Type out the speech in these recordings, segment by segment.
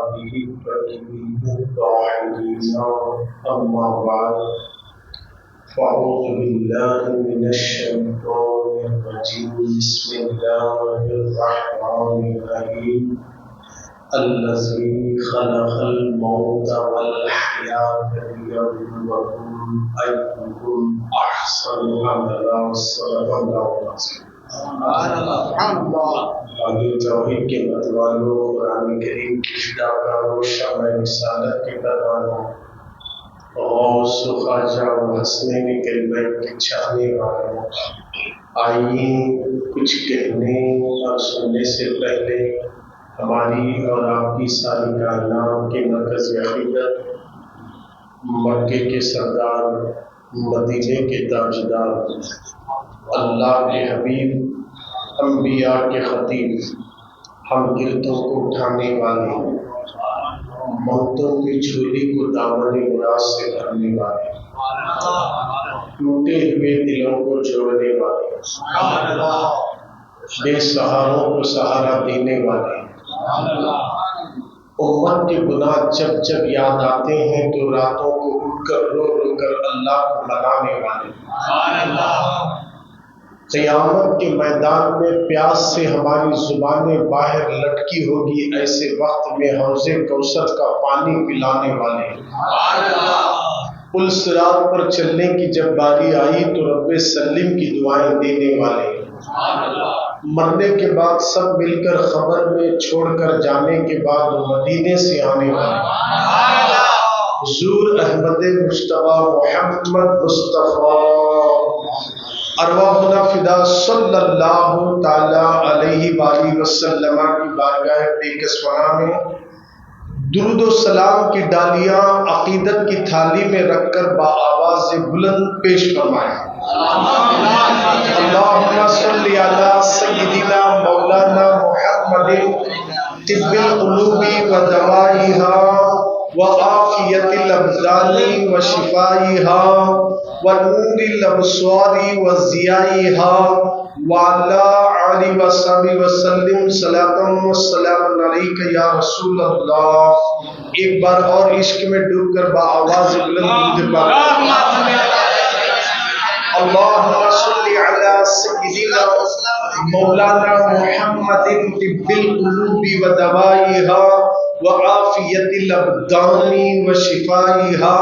عباده الطاهرين أما بعد فأعوذ بالله من الشيطان الرجيم بسم الله الرحمن الرحيم الذي خلق الموت والحياة ليبلوكم أيكم أحسن عملا صدق الله العظيم. آگے توحید کے متوالوں قرآن کریم کی فداکاروں شمع رسالت کے پروانوں غوث و خواجہ و حسنین کلمہ کے چاہنے والوں، آئیے کچھ کہنے اور سننے سے پہلے ہماری اور آپ کی ساری کائنات کے مرکز عقیدت، مکے کے سردار، مدینے کے تاجدار، اللہ کے حبیب، انبیاء کے خطیب، ہم گردوں کو اٹھانے والے، موتوں کی جھولی کو دامن مراد سے بھرنے والے، ٹوٹے ہوئے دلوں کو جوڑنے والے، بے سہاروں کو سہارا دینے والے، امت کے گناہ جب جب یاد آتے ہیں تو راتوں کو اٹھ کر رو رو کر اللہ کو منانے والے، قیامت کے میدان میں پیاس سے ہماری زبانیں باہر لٹکی ہوگی، ایسے وقت میں حوض کوثر کا پانی پلانے والے، پل صراط پر چلنے کی جب باری آئی تو رب سلم کی دعائیں دینے والے، مرنے کے بعد سب مل کر خبر میں چھوڑ کر جانے کے بعد مدینے سے آنے والے، حضور احمد مجتبیٰ محمد مصطفیٰ ارواحنا فدا صلی اللہ تعالی علیہ وآلہ وسلم کی بارگاہ بےکسوانہ میں درود و سلام کی ڈالیاں عقیدت کی تھالی میں رکھ کر بآواز بلند پیش فرمائیں۔ اللہم صلی علی سیدنا مولانا محمد طب القلوب و دوائیہا وعافیت الابدان و شفائیہا ونور الابصار و ضیائیہا وعلی آلہ وصحبہ وسلم صلاۃ و سلام علیک یا رسول اللہ۔ ایک بار اور عشق میں ڈوب کر بآواز بلند پاک اللہم صلی علی سیدنا مولانا محمد طب القلوب و دوائیہا وعافیت الابدان و شفائیہا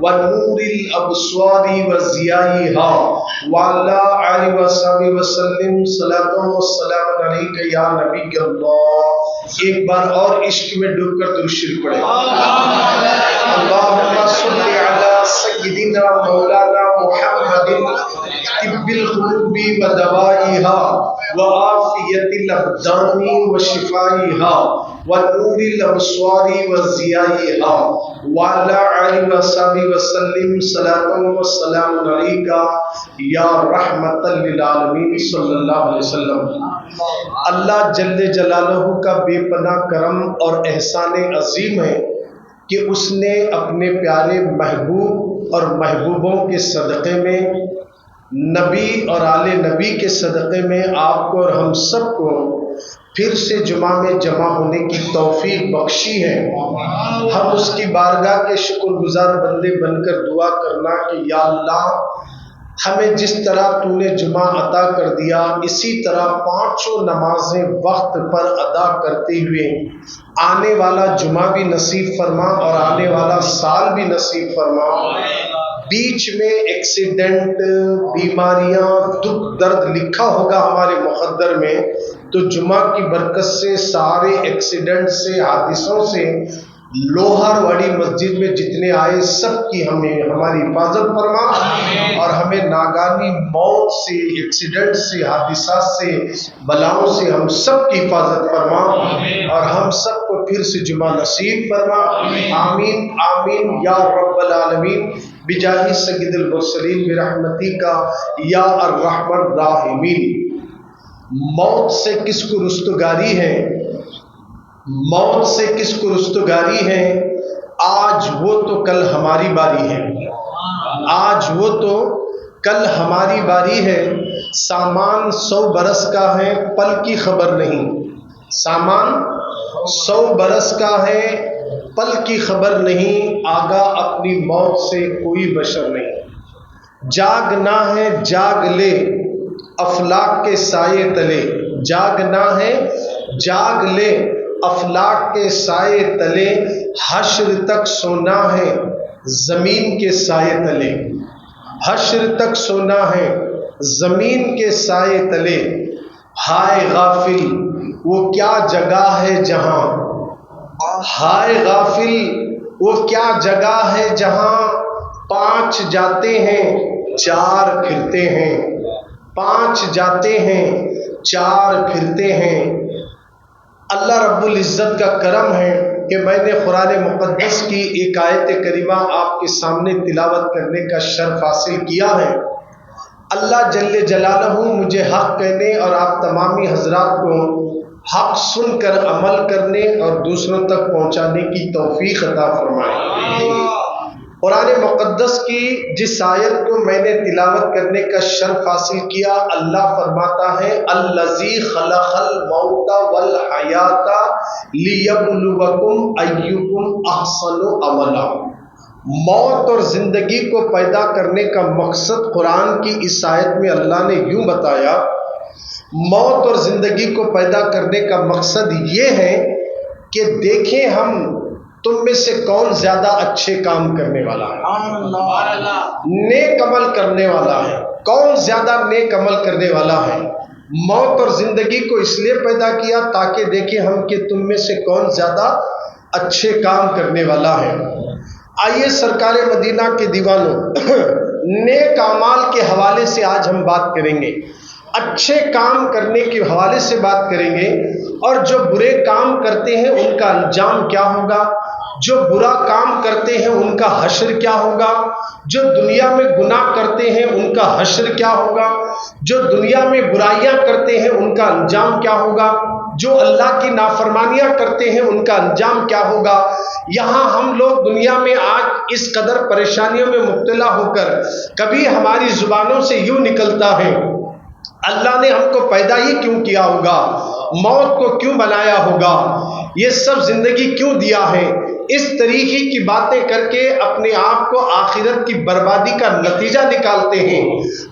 ونور الابصار و ضیائیہا وعلی آلہ وصحبہ وسلم صلاۃ و سلام علیک یا نبی اللہ۔ ایک بار اور عشق میں ڈوب کر درود شریف پڑھیں۔ اللہم صلی علی سیدنا مولانا محمد طب القلوب و دوائیہا وعافیت الابدان و شفائیہا ونور الابصار و ضیائیہا وعلی آلہ وصحبہ وسلم صلاۃ و سلام علیک یا رحمت للعالمین صلی اللہ علیہ وسلم۔ اللہ جل جلالہ کا بے پناہ کرم اور احسان عظیم ہے کہ اس نے اپنے پیارے محبوب اور محبوبوں کے صدقے میں، نبی اور آل نبی کے صدقے میں آپ کو اور ہم سب کو پھر سے جمعہ میں جمع ہونے کی توفیق بخشی ہے۔ ہم اس کی بارگاہ کے شکر گزار بندے بن کر دعا کرنا کہ یا اللہ ہمیں جس طرح تو نے جمعہ عطا کر دیا اسی طرح پانچوں نمازیں وقت پر ادا کرتے ہوئے آنے والا جمعہ بھی نصیب فرما اور آنے والا سال بھی نصیب فرما۔ بیچ میں ایکسیڈنٹ، بیماریاں، دکھ درد لکھا ہوگا ہمارے مقدر میں، تو جمعہ کی برکت سے سارے ایکسیڈنٹ سے، حادثوں سے لوہر واڑی مسجد میں جتنے آئے سب کی ہماری حفاظت فرما اور ہمیں ناگانی موت سے، ایکسیڈنٹ سے، حادثات سے، بلاؤں سے ہم سب کی حفاظت فرما اور ہم سب کو پھر سے جمعہ نصیب فرما۔ آمین آمین یا رب العالمین بجاہ سید المرسلین برحمتی کا یا الرحمن الراحمین۔ موت سے کس کو رستگاری ہے، موت سے کس کو رستگاری ہے، آج وہ تو کل ہماری باری ہے، آج وہ تو کل ہماری باری ہے۔ سامان 100 برس کا ہے، پل کی خبر نہیں، سامان 100 برس کا ہے پل کی خبر نہیں، آگاہ اپنی موت سے کوئی بشر نہیں۔ جاگنا ہے جاگ لے افلاک کے سائے تلے، جاگنا ہے جاگ لے افلاک کے سائے تلے، حشر تک سونا ہے زمین کے سائے تلے، حشر تک سونا ہے زمین کے سائے تلے۔ ہائے غافل وہ کیا جگہ ہے جہاں، ہائے غافل وہ کیا جگہ ہے جہاں 5 جاتے ہیں 4 پھرتے ہیں، 5 جاتے ہیں 4 پھرتے ہیں۔ اللہ رب العزت کا کرم ہے کہ میں نے قرآن مقدس کی ایک آیت کریمہ آپ کے سامنے تلاوت کرنے کا شرف حاصل کیا ہے۔ اللہ جل جلالہ مجھے حق کہنے اور آپ تمامی حضرات کو حق سن کر عمل کرنے اور دوسروں تک پہنچانے کی توفیق عطا فرمائے۔ قرآن مقدس کی جس آیت کو میں نے تلاوت کرنے کا شرف حاصل کیا، اللہ فرماتا ہے الذی خلق الموت والحیات لیبلوکم ایکم احسن عملا۔ موت اور زندگی کو پیدا کرنے کا مقصد قرآن کی اس آیت میں اللہ نے یوں بتایا، موت اور زندگی کو پیدا کرنے کا مقصد یہ ہے کہ دیکھیں ہم تم میں سے کون زیادہ اچھے کام کرنے والا ہے، نیک عمل کرنے والا ہے، کون زیادہ نیک عمل کرنے والا ہے۔ موت اور زندگی کو اس لیے پیدا کیا تاکہ دیکھیں ہم کہ تم میں سے کون زیادہ اچھے کام کرنے والا ہے۔ آئیے سرکار مدینہ کے دیوانوں، نیک اعمال کے حوالے سے آج ہم بات کریں گے، اچھے کام کرنے کے حوالے سے بات کریں گے، اور جو برے کام کرتے ہیں ان کا انجام کیا ہوگا، جو برا کام کرتے ہیں ان کا حشر کیا ہوگا، جو دنیا میں گناہ کرتے ہیں ان کا حشر کیا ہوگا، جو دنیا میں برائیاں کرتے ہیں ان کا انجام کیا ہوگا، جو اللہ کی نافرمانیاں کرتے ہیں ان کا انجام کیا ہوگا۔ یہاں ہم لوگ دنیا میں آج اس قدر پریشانیوں میں مبتلا ہو کر کبھی ہماری زبانوں سے یوں نکلتا ہے اللہ نے ہم کو پیدا ہی کیوں کیا ہوگا، موت کو کیوں بنایا ہوگا، یہ سب زندگی کیوں دیا ہے، اس طریقے کی باتیں کر کے اپنے آپ کو آخرت کی بربادی کا نتیجہ نکالتے ہیں۔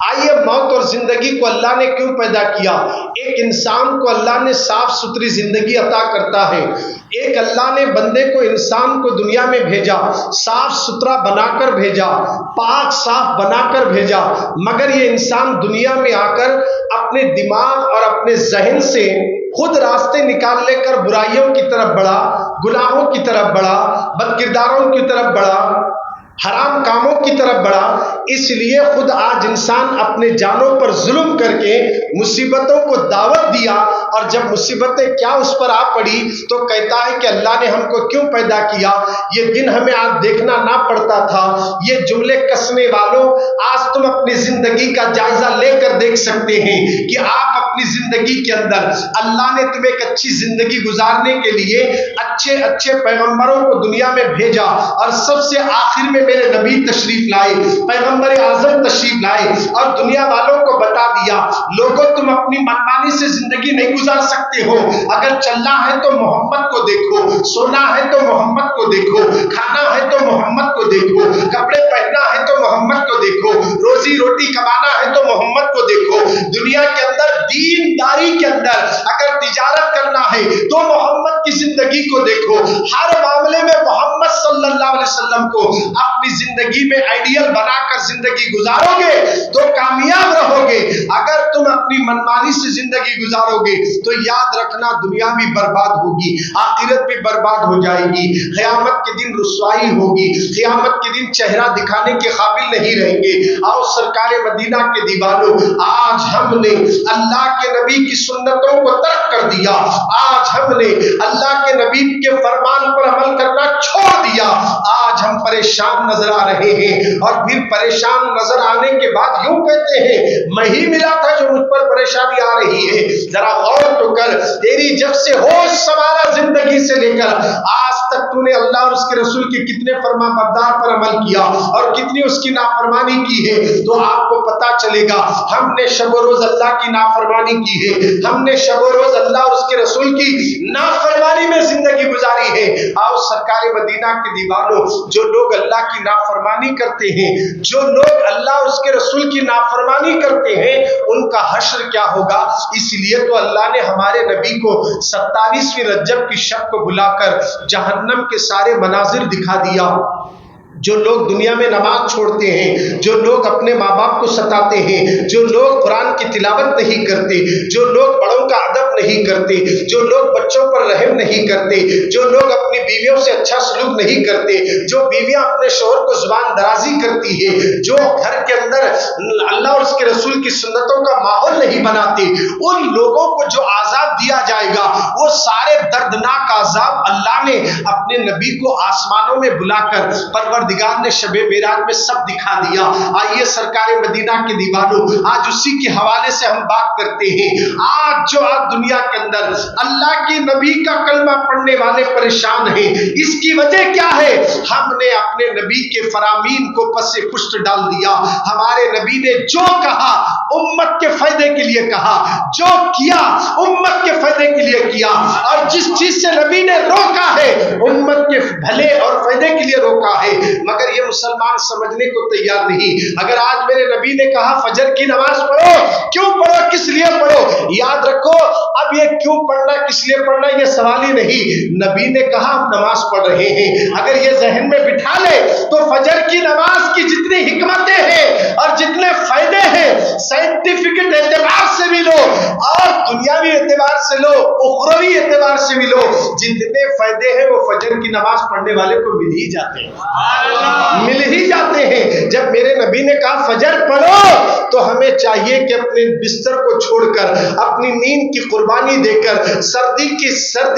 آئیے موت اور زندگی کو اللہ نے کیوں پیدا کیا؟ ایک انسان کو اللہ نے صاف ستھری زندگی عطا کرتا ہے، ایک اللہ نے بندے کو انسان کو دنیا میں بھیجا، صاف ستھرا بنا کر بھیجا، پاک صاف بنا کر بھیجا، مگر یہ انسان دنیا میں آ کر اپنے دماغ اور اپنے ذہن سے خود راستے نکال لے کر برائیوں کی طرف بڑھا، گناہوں کی طرف بڑھا، بد کرداروں کی طرف بڑھا، حرام کاموں کی طرف بڑھا۔ اس لیے خود آج انسان اپنے جانوں پر ظلم کر کے مصیبتوں کو دعوت دیا، اور جب مصیبتیں کیا اس پر آ پڑی تو کہتا ہے کہ اللہ نے ہم کو کیوں پیدا کیا، یہ دن ہمیں آج دیکھنا نہ پڑتا تھا۔ یہ جملے کسنے والوں، آج تم اپنی زندگی کا جائزہ لے کر دیکھ سکتے ہیں کہ آپ اپنی زندگی کے اندر اللہ نے تمہیں ایک اچھی زندگی گزارنے کے لیے اچھے اچھے پیغمبروں کو دنیا میں بھیجا، اور سب سے آخر میں میرے نبی تشریف لائے، پیغمبر اعظم تشریف لائے، اور دنیا والوں کو بتا دیا لوگوں تم اپنی منمانی سے زندگی نہیں گزار سکتے ہو، اگر چلنا ہے تو محمد کو دیکھو، سونا ہے تو محمد کو دیکھو، کھانا ہے تو محمد کو دیکھو، کپڑے پہننا ہے تو محمد کو دیکھو، روزی روٹی کمانا ہے تو محمد کو دیکھو، دنیا کے اندر دینداری کے اندر اگر تجارت کرنا ہے تو محمد کی زندگی کو دیکھو، ہر معاملے میں محمد صلی اللہ علیہ وسلم کو اپنی زندگی میں آئیڈیل بنا کر زندگی گزارو گے تو کامیاب رہو گے۔ اگر تم اپنی منمانی سے زندگی گزارو گے تو یاد رکھنا دنیا بھی برباد ہوگی، آخرت بھی برباد ہو جائے گی، قیامت کے دن رسوائی ہوگی، قیامت کے دن چہرہ دکھانے کے قابل نہیں رہیں گے۔ آؤ سرکار مدینہ کے دیوانوں، آج ہم نے اللہ کے نبی کی سنتوں کو ترک کر دیا، آج ہم نے اللہ کے نبی کے فرمان پر عمل کرنا چھوڑ دیا، آج ہم پریشان نظر آ رہے ہیں، اور پھر پریشان نظر آنے کے بعد یوں کہتے ہیں میں ہی ملا تھا جو مجھ پر پریشانی آ رہی ہے۔ ذرا غور تو کر، تیری جب سے ہوش سنبھالا زندگی سے لے کر آج تک تو نے اللہ اور اس کے رسول کے کتنے فرما بردار پر عمل کیا اور کتنی اس کی نافرمانی کی ہے، تو آپ کو پتا چلے گا ہم نے شب و روز اللہ کی نافرمانی کی ہے، ہم نے شب و روز اللہ اور اس کے رسول کی نافرمانی میں زندگی گزاری ہے۔ آؤ سرکار مدینہ کے دیوانوں، جو لوگ اللہ کی نافرمانی کرتے ہیں، جو لوگ اللہ اور اس کے رسول کی نافرمانی کرتے ہیں، ان کا حشر کیا ہوگا؟ اس لیے تو اللہ نے ہمارے نبی کو 27ویں رجب کی شب کو بلا کر جہنم کے سارے مناظر دکھا دیا۔ جو لوگ دنیا میں نماز چھوڑتے ہیں، جو لوگ اپنے ماں باپ کو ستاتے ہیں، جو لوگ قرآن کی تلاوت نہیں کرتے، جو لوگ بڑوں کا ادب نہیں کرتے، جو لوگ بچوں پر رحم نہیں کرتے، جو لوگ اپنی بیویوں سے اچھا سلوک نہیں کرتے، جو بیویاں اپنے شوہر کو زبان درازی کرتی ہے، جو گھر کے اندر اللہ اور اس کے رسول کی سنتوں کا ماحول نہیں بناتے، ان لوگوں کو جو عذاب دیا جائے گا وہ سارے دردناک عذاب اللہ نے اپنے نبی کو آسمانوں میں بلا کر پروردگار نے شب معراج میں سب دکھا دیا۔ آئیے سرکار مدینہ کے دیوانوں، آج اسی کے حوالے سے ہم بات کرتے ہیں۔ آج دنیا کے اندر اللہ کے نبی کا کلمہ پڑھنے والے پریشان ہیں، اس کی وجہ کیا ہے؟ ہم نے اپنے نبی کے فرامین کو پس پشت ڈال دیا۔ ہمارے نبی نے جو کہا امت کے فائدے کے لیے کہا، جو کیا امت کے فائدے کے لیے کیا، اور جس چیز سے نبی نے روکا ہے امت کے بھلے اور فائدے کے لیے روکا ہے، مگر یہ مسلمان سمجھنے کو تیار نہیں۔ اگر آج میرے نبی نے کہا فجر کی نماز پڑھو، کیوں پڑھو، کس لیے پڑھو، یاد رکھو اب یہ کیوں پڑھنا، کس لیے پڑھنا یہ سوال ہی نہیں، نبی نے کہا ہم نماز پڑھ رہے ہیں۔ اگر یہ ذہن میں بٹھا لے تو فجر کی نماز کی جتنی حکمتیں ہیں اور جتنے فائدے ہیں، سائنٹیفک اعتبار سے بھی لو اور دنیاوی اعتبار سے لو، اخروی اعتبار سے بھی لو، جتنے فائدے ہیں وہ فجر کی نماز پڑھنے والے کو مل ہی جاتے ہیں، مل ہی جاتے ہیں۔ جب میرے نبی نے کہا فجر پڑھو تو ہمیں چاہیے کہ اپنے بستر کو چھوڑ کر، اپنی نیند کی قربانی دے کر، سردی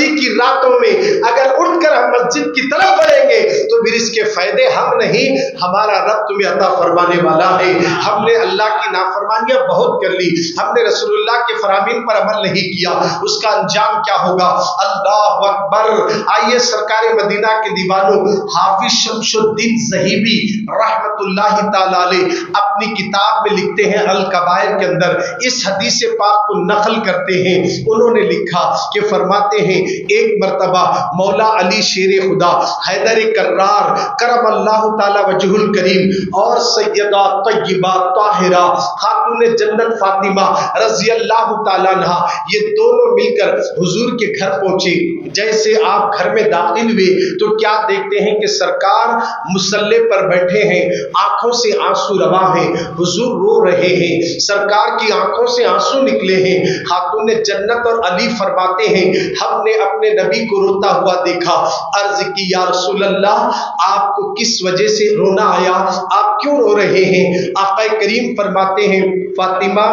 کی راتوں میں اگر اٹھ کر ہم مسجد کی طرف بڑھیں گے تو پھر اس کے فائدے ہم نہیں، ہمارا رب تمہیں عطا فرمانے والا ہے۔ ہم نے اللہ کی نافرمانیاں بہت کر لی، ہم نے رسول اللہ کے فرامین پر عمل نہیں کیا، اس کا انجام کیا ہوگا؟ اللہ اکبر۔ آئیے سرکار مدینہ کے دیوانوں، حافظ شمس الدین ذہیبی رحمت اللہ تعالی علیہ اپنی کتاب میں لکھتے ہیں الکبائر کے اندر، اس حدیث پاک کو نقل کرتے ہیں۔ انہوں نے لکھا کہ فرماتے ہیں ایک مرتبہ مولا علی شیر خدا حیدر کرار کرم اللہ تعالی وجہ الکریم اور سیدہ طیبہ طاہرہ خاتون جنت فاطمہ رضی اللہ تعالیٰ عنہ، یہ دونوں مل کر حضور کے گھر پہنچے۔ جیسے آپ گھر میں داخل ہوئے تو کیا دیکھتے ہیں کہ سرکار مصلی پر بیٹھے ہیں، آنکھوں سے آنسو روا ہیں، حضور رو رہے ہیں، سرکار کی آنکھوں سے آنسو نکلے ہیں۔ خاتون جنت اور علی فرماتے ہیں ہم نے اپنے نبی کو روتا ہوا دیکھا، عرض کی یا رسول اللہ آپ کو کس وجہ سے رونا آیا، آپ کیوں رو رہے ہیں؟ آقا کریم فرماتے ہیں فاطمہ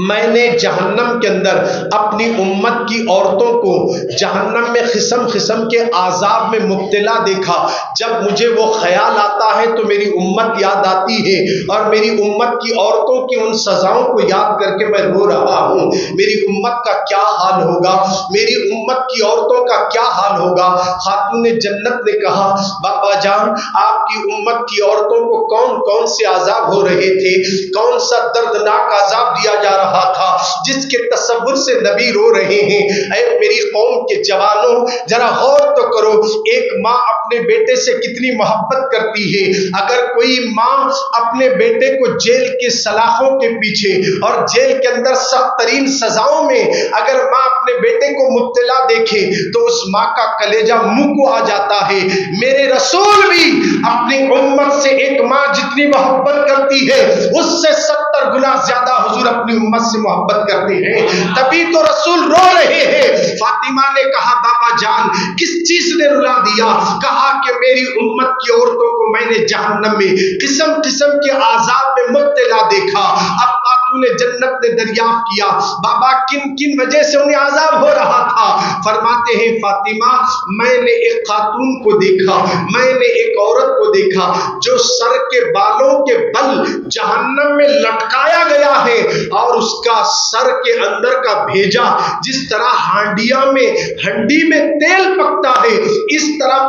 میں نے جہنم کے اندر اپنی امت کی عورتوں کو جہنم میں قسم قسم کے عذاب میں مبتلا دیکھا، جب مجھے وہ خیال آتا ہے تو میری امت یاد آتی ہے اور میری امت کی عورتوں کی ان سزاؤں کو یاد کر کے میں رو رہا ہوں۔ میری امت کا کیا حال ہوگا، میری امت کی عورتوں کا کیا حال ہوگا؟ خاتون جنت نے کہا بابا جان آپ کی امت کی عورتوں کو کون کون سے عذاب ہو رہے تھے، کون سا دردناک عذاب دیا جا رہا تھا جس کے تصور سے نبی رو رہے ہیں؟ اے میری قوم کے جوانوں ذرا غور تو کرو، ایک ماں اپنے بیٹے سے کتنی محبت کرتی ہے۔ اگر کوئی ماں اپنے بیٹے کو جیل کے سلاخوں کے پیچھے اور جیل کے اندر سخت ترین سزاؤں میں اگر ماں اپنے بیٹے کو مبتلا دیکھے تو اس ماں کا کلیجہ منہ کو آ جاتا ہے۔ میرے رسول بھی اپنی امت سے ایک ماں جتنی محبت کرتی ہے اس سے 70 گنا زیادہ حضور اپنی امت سے محبت کرتے ہیں، تبھی تو رسول رو رہے ہیں۔ فاطمہ نے کہا بابا جان کس چیز نے رلا دیا؟ کہا کہ میری امت کی عورتوں کو میں نے جہنم میں قسم قسم کے عذاب میں مبتلا دیکھا۔ اب خاتون جنت نے دریافت کیا بابا کن کن وجہ سے انہیں عذاب ہو رہا تھا؟ فرماتے ہیں فاطمہ میں نے ایک خاتون کو دیکھا، میں نے ایک عورت کو دیکھا جو سر کے بالوں کے بل جہنم میں لٹکایا گیا ہے اور اس کا سر کے اندر کا بھیجا جس طرح ہنڈی میں تیل پکتا ہے اس طرح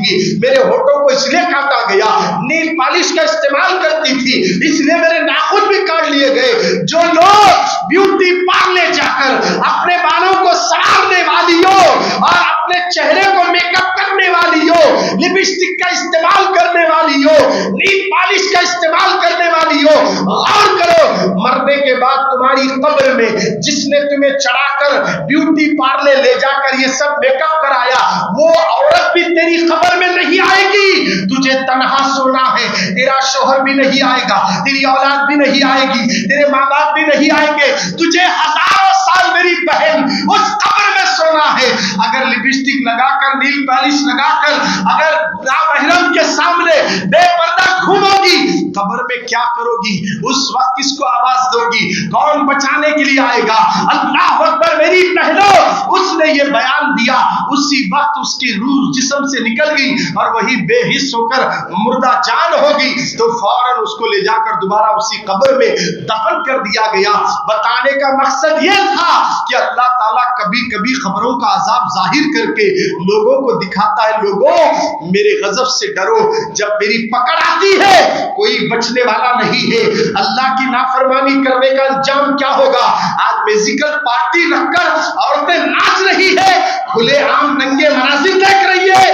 تھی, میرے ہونٹوں کو اس لیے کاٹا گیا, نیل پالش کا استعمال کرتی تھی اس لیے میرے ناخن بھی کاٹ لیے گئے. جو لوگ بیوٹی پارلر جا کر اپنے بالوں کو سنوارنے والی ہو اور اپنے چہرے کو میک اپ کرنے والی ہو, لپسٹک کا استعمال کرنے والی ہو, نیل پالش کا استعمال کرنے والی ہو, غور کرو مرنے کے بعد تمہاری قبر میں جس نے تمہیں چڑھا کر بیوٹی پارلر لے جا کر یہ سب میک اپ کرایا, وہ عورت بھی تیری قبر میں نہیں آئے گی. تجھے تنہا سونا ہے, تیرا شوہر بھی نہیں آئے گا, تیری اولاد بھی نہیں آئے گی, تیرے ماں باپ بھی نہیں آئیں گے. تجھے ہزاروں سال میری بہن اس قبر میں سونا ہے. اگر لپسٹک لگا کر, نیل پالش لگا کر اگر نامحرم کے سامنے بے پردہ گھومو گی, قبر میں کیا کرو گی؟ اس وقت کس کو آواز دو گی؟ کون بچانے کے لیے آئے گا؟ اللہ اکبر میری بہنوں, اس نے یہ بیان دیا, اسی وقت اس کی روح جسم سے نکل گئی اور وہی بے حس ہو کر مردہ جان ہوگی, تو فوراً اس کو لے جا کر دوبارہ اسی قبر میں دفن کر دیا گیا. بتانے کا مقصد یہ تھا کہ اللہ تعالیٰ کبھی کبھی خبروں کا عذاب ظاہر کر کے لوگوں کو دکھاتا ہے, لوگوں میرے غضب سے ڈرو, جب میری پکڑ آتی ہے کوئی بچنے والا نہیں ہے. اللہ کی نافرمانی کرنے کا انجام کیا ہوگا؟ آج میوزیکل پارٹی رکھ کر عورتیں ناچ رہی ہے, کھلے عام ننگے مناظر دیکھ رہی ہے.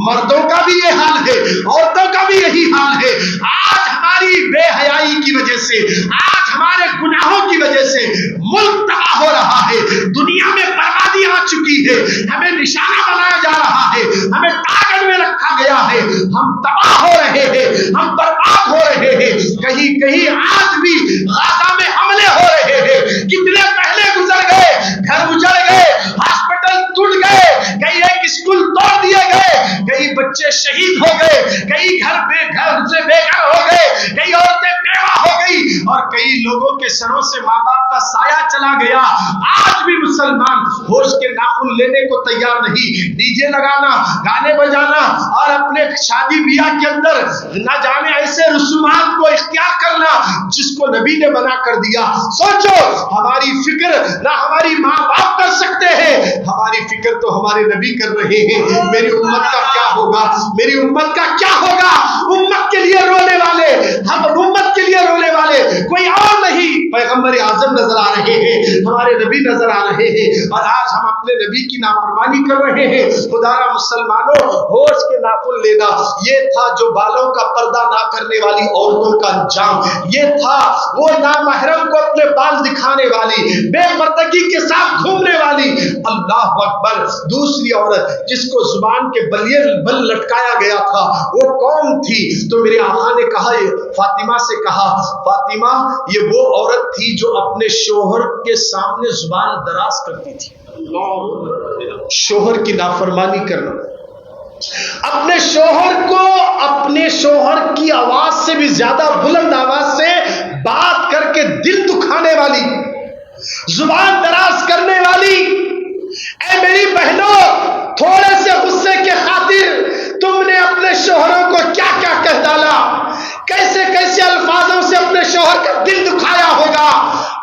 مردوں کا بھی یہ حال ہے, عورتوں کا بھی یہی حال ہے. آج ہماری بے حیائی کی وجہ سے, آج ہمارے گناہوں کی وجہ سے ملک تباہ ہو رہا ہے, دنیا میں بربادی آ چکی ہے, ہمیں نشانہ بنایا جا رہا ہے, ہمیں ٹارگٹ میں رکھا گیا ہے, ہم تباہ ہو رہے ہیں, ہم برباد ہو رہے ہیں. کہیں کہیں آج بھی غزہ میں حملے ہو رہے ہیں, کتنے پہلے گزر گئے, گھر اجڑ گئے, ہاسپٹل ٹوٹ گئے, کئی ایک اسکول توڑ دیے گئے, کئی بچے شہید ہو گئے, کئی گھر سے بے گھر ہو گئے, کئی عورتیں بیوہ ہو گئی, اور کئی لوگوں کے سروں سے ماں باپ کا سایہ چلا گیا. آج بھی مسلمان ہوش کے ناخن لینے کو تیار نہیں. ڈی جے لگانا, گانے بجانا اور اپنے شادی بیاہ کے اندر نہ جانے ایسے رسومات کو اختیار کرنا جس کو نبی نے منع کر دیا. سوچو, ہماری فکر نہ ہماری ماں باپ کر سکتے ہیں, ہماری فکر تو ہمارے نبی کر رہے ہیں. میری امت کا کیا ہوگا؟ میری امت کا کیا ہوگا؟ امت کے لیے رونے والے, ہم امت کے لیے رونے والے کوئی اور نہیں, پیغمبر اعظم نظر آ رہے ہیں, ہمارے نبی نظر آ رہے ہیں, اور آج ہم اپنے نبی کی نافرمانی کر رہے ہیں. خدا را مسلمانوں, ہوش کے ناخن لینا یہ تھا جو بالوں کا پردہ نہ کرنے والی عورتوں کا انجام, یہ تھا وہ نامحرم کو اپنے بال دکھانے والی, بے پردگی کے ساتھ گھومنے والی. اللہ اکبر, دوسری عورت جس کو زبان کے بل لٹکایا گیا تھا وہ کون تھی؟ تو میرے آقا نے کہا, فاطمہ سے کہا, فاطمہ یہ وہ عورت تھی جو اپنے شوہر کے سامنے زبان دراز کرتی تھی. شوہر کی نافرمانی کرنا, اپنے شوہر کو اپنے شوہر کی آواز سے بھی زیادہ بلند آواز سے بات کر کے دل دکھانے والی, زبان دراز کرنے والی. اے میری بہنوں, تھوڑے سے غصے کے خاطر تم نے اپنے شوہروں کو کیا کیا کہہ ڈالا, کیسے کیسے الفاظوں سے اپنے شوہر کا دل دکھایا ہوگا.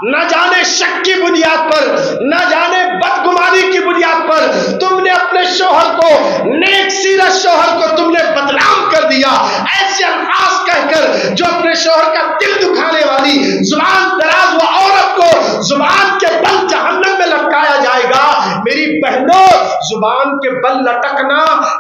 نہ جانے شک کی بنیاد پر, نہ جانے بدگمانی کی بنیاد پر تم نے اپنے شوہر کو, نیک سیرت شوہر کو تم نے بدنام کر دیا, ایسے الفاظ کہہ کر جو اپنے شوہر کا دل دکھانے والی زبان دراز وہ عورت کو زبان کے بل جہنم میں لٹکایا جائے گا. میری بہنوں, زبان کے بل لٹکنا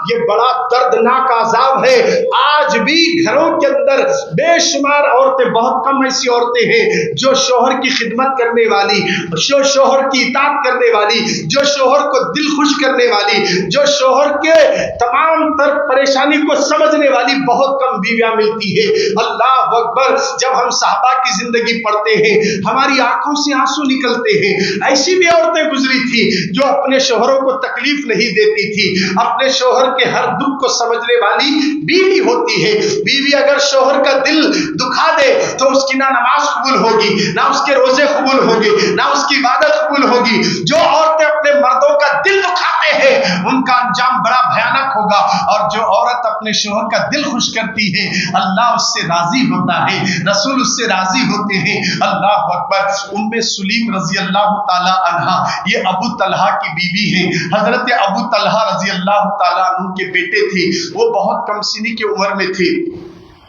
یہ بڑا دردناک عذاب ہے. آج بھی گھروں کے اندر بے شمار عورتیں, بہت کم ایسی عورتیں ہیں جو شوہر کی خدمت کرنے والی, جو شوہر کی اطاعت کرنے والی, جو شوہر کو دل خوش کرنے والی, جو شوہر کے تمام تر پریشانی کو سمجھنے والی بہت کم بیویاں ملتی ہے. اللہ اکبر, جب ہم صحابہ کی زندگی پڑھتے ہیں ہماری آنکھوں سے آنسو نکلتے ہیں. ایسی بھی عورتیں گزری تھی جو اپنے شوہروں کو تکلیف نہیں دیتی تھی, اپنے شوہر کے ہر دکھ کو سمجھنے والی بیوی ہوتی ہے. بیوی اگر شوہر کا دل دکھا دے تو اس کی نہ نماز قبول ہوگی, نہ اس کے روزے قبول ہوگی, نہ اس کی عبادت قبول ہوگی. جو عورتیں اپنے مردوں کا دل دکھاتے ہیں ان کا انجام بڑا بھیانک ہوگا. ہوگا. اور جو عورت اپنے شوہر کا دل خوش کرتی ہے اللہ اس سے راضی ہوتا ہے, رسول اس سے راضی ہوتے ہیں. اللہ اکبر. ام سلیم رضی اللہ تعالی عنہا یہ ابو طلحہ کی بیوی ہیں. حضرت ابو طلحہ رضی اللہ تعالی عنہ کے بیٹے تھے, وہ بہت کم سنی کی عمر میں تھے.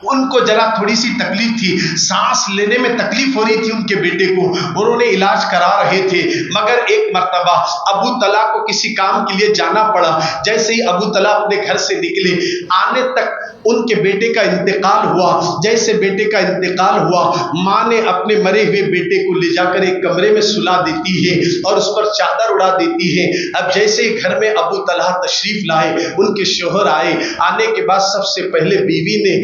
ان کو ذرا تھوڑی سی تکلیف تھی, سانس لینے میں تکلیف ہو رہی تھی ان کے بیٹے کو, انہوں نے علاج کرا رہے تھے. مگر ایک مرتبہ ابو طلحہ کو کسی کام کے لیے جانا پڑا. جیسے ہی ابو طلحہ اپنے گھر سے نکلے, آنے تک ان کے بیٹے کا انتقال ہوا. جیسے بیٹے کا انتقال ہوا, ماں نے اپنے مرے ہوئے بیٹے کو لے جا کر ایک کمرے میں سلا دیتی ہے اور اس پر چادر اڑا دیتی ہے. اب جیسے ہی گھر میں ابو طلحہ تشریف لائے, ان کے شوہر آئے. آنے کے بعد سب سے پہلے بیوی نے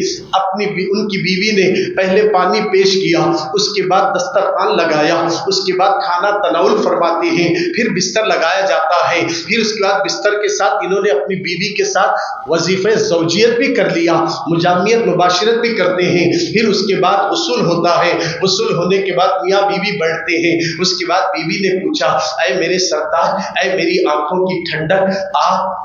ان کی بیوی نے پہلے پانی پیش کیا, اس کے بعد دسترخوان لگایا, اس کے بعد کھانا تناول فرماتے ہیں, پھر بستر لگایا جاتا ہے. پھر اس کے بعد بستر کے ساتھ انہوں نے اپنی بیوی کے ساتھ وظیفہ زوجیت بھی کر لیا, مجامعت مباشرت بھی کرتے ہیں. پھر اس کے بعد غسل ہوتا ہے. غسل ہونے کے بعد میاں بیوی بیٹھتے ہیں. اس کے بعد بیوی نے پوچھا, اے میرے سرتاج, اے میری آنکھوں کی ٹھنڈک,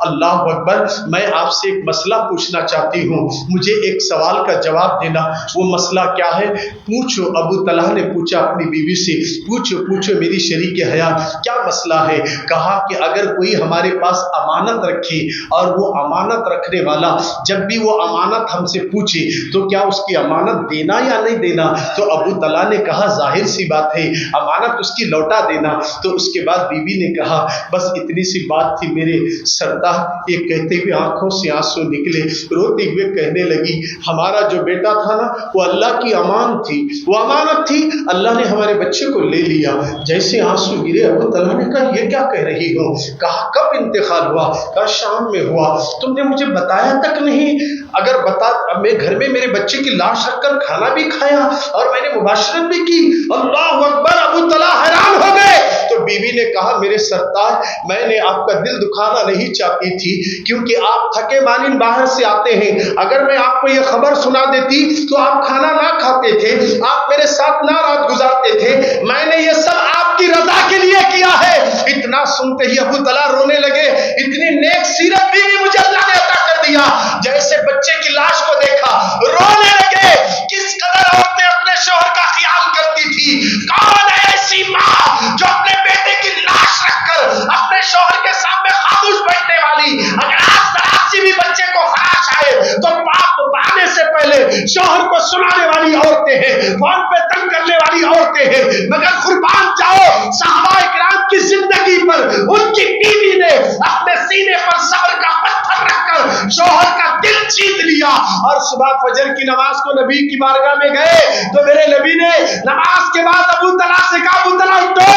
اللہ اکبر, میں آپ سے ایک مسئلہ پوچھنا چاہتی ہوں, مجھے ایک سوال کا جواب دینا. وہ مسئلہ کیا ہے؟ پوچھو. ابو طلحہ نے پوچھا اپنی بیوی سے, پوچھو میری شریک حیات, کیا مسئلہ ہے؟ کہا کہ اگر کوئی ہمارے پاس امانت رکھے اور وہ امانت رکھنے والا جب بھی وہ امانت ہم سے پوچھے تو کیا اس کی امانت دینا یا نہیں دینا؟ تو ابو طلحہ نے کہا ظاہر سی بات ہے امانت اس کی لوٹا دینا. تو اس کے بعد بیوی نے کہا بس اتنی سی بات تھی میرے سرتاج. یہ کہتے ہوئے آنکھوں سے آنسو نکلے, روتے ہوئے کہنے لگی, ہمارا جو بیٹا تھا نا وہ اللہ کی امان تھی, وہ امانت تھی, اللہ نے ہمارے بچے کو لے لیا. جیسے آنسو گرے ابو طلحہ نے کہا یہ کیا کہہ رہی ہو؟ کہا کب انتقال ہوا؟ کہا شام میں ہوا, تم نے مجھے بتایا تک نہیں. اگر بتا, میں گھر میں میرے بچے کی لاش رکھ کر کھانا بھی کھایا اور میں نے مباشرت بھی کی. اللہ اکبر. ابو طلحہ حیران ہو گئے. تو بیوی نے کہا میرے سرتاج, میں نے آپ کا دل دکھانا نہیں چاہتی تھی کیونکہ آپ تھکے مانند باہر سے آتے ہیں. اگر میں آپ کو یہ خبر سنا دیتی تو آپ کھانا نہ کھاتے تھے, آپ میرے ساتھ نہ رات گزارتے تھے. میں نے یہ سب آپ کی رضا کے لیے کیا ہے. اتنا سنتے ہی ابو طلحہ رونے لگے, اتنی نیک سیرت بیوی مجھے اللہ نے عطا کر دیا. جیسے بچے کی لاش کو دیکھا رونے لگے. کس قدر عورتیں اپنے شوہر کا خیال کرتی تھی. کون ہے ایسی ماں جو اپنے بیٹے کی لاش رکھ کر اپنے شوہر کے سامنے خاموش بیٹھنے والی؟ اگر آج ذرا سی بھی بچے کو خراش آئے تو باپ بانے سے پہلے شوہر کو سنانے والی عورتیں ہیں, فون پہ تنگ کرنے والی عورتیں ہیں. مگر قربان جاؤ صحابہ کرام کی زندگی پر ان کی بیوی نے اپنے سینے پر صبر کا پتھر رکھ کر شوہر کا دل جیت لیا. اور صبح فجر کی نماز کو نبی کی بارگاہ میں گئے تو میرے نبی نے نماز کے بعد ابو طلحہ سے کہا, ابو طلحہ اٹھو,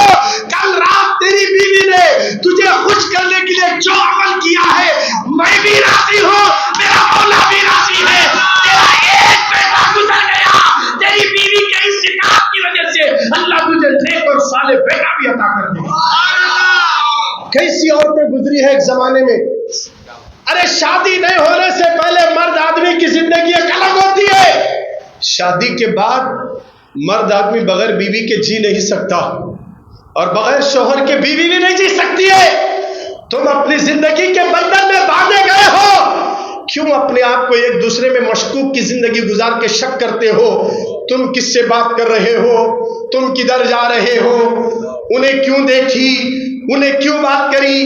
کل رات تیری بیوی نے تجھے خوش کرنے کے لیے جو عمل کیا ہے میں بھی راضی ہوں, میرا مولا بھی راضی ہے. تیرا ایک بیٹا گزر گیا, تیری بیوی کے اس اطاعت کی وجہ سے اللہ تجھے نیک اور صالح بیٹا بھی عطا کر دے. کیسی عورتیں گزری ہے ایک زمانے میں. ارے شادی نہیں ہونے سے پہلے مرد آدمی کی زندگی ایک الگ ہوتی ہے, شادی کے بعد مرد آدمی بغیر بیوی کے جی نہیں سکتا اور بغیر شوہر کے بیوی بھی نہیں جی سکتی ہے. تم اپنی زندگی کے بندھن میں باندھے گئے ہو, کیوں اپنے آپ کو ایک دوسرے میں مشکوک کی زندگی گزار کے شک کرتے ہو؟ تم کس سے بات کر رہے ہو, تم کدھر جا رہے ہو, انہیں کیوں دیکھی, انہیں کیوں بات کری.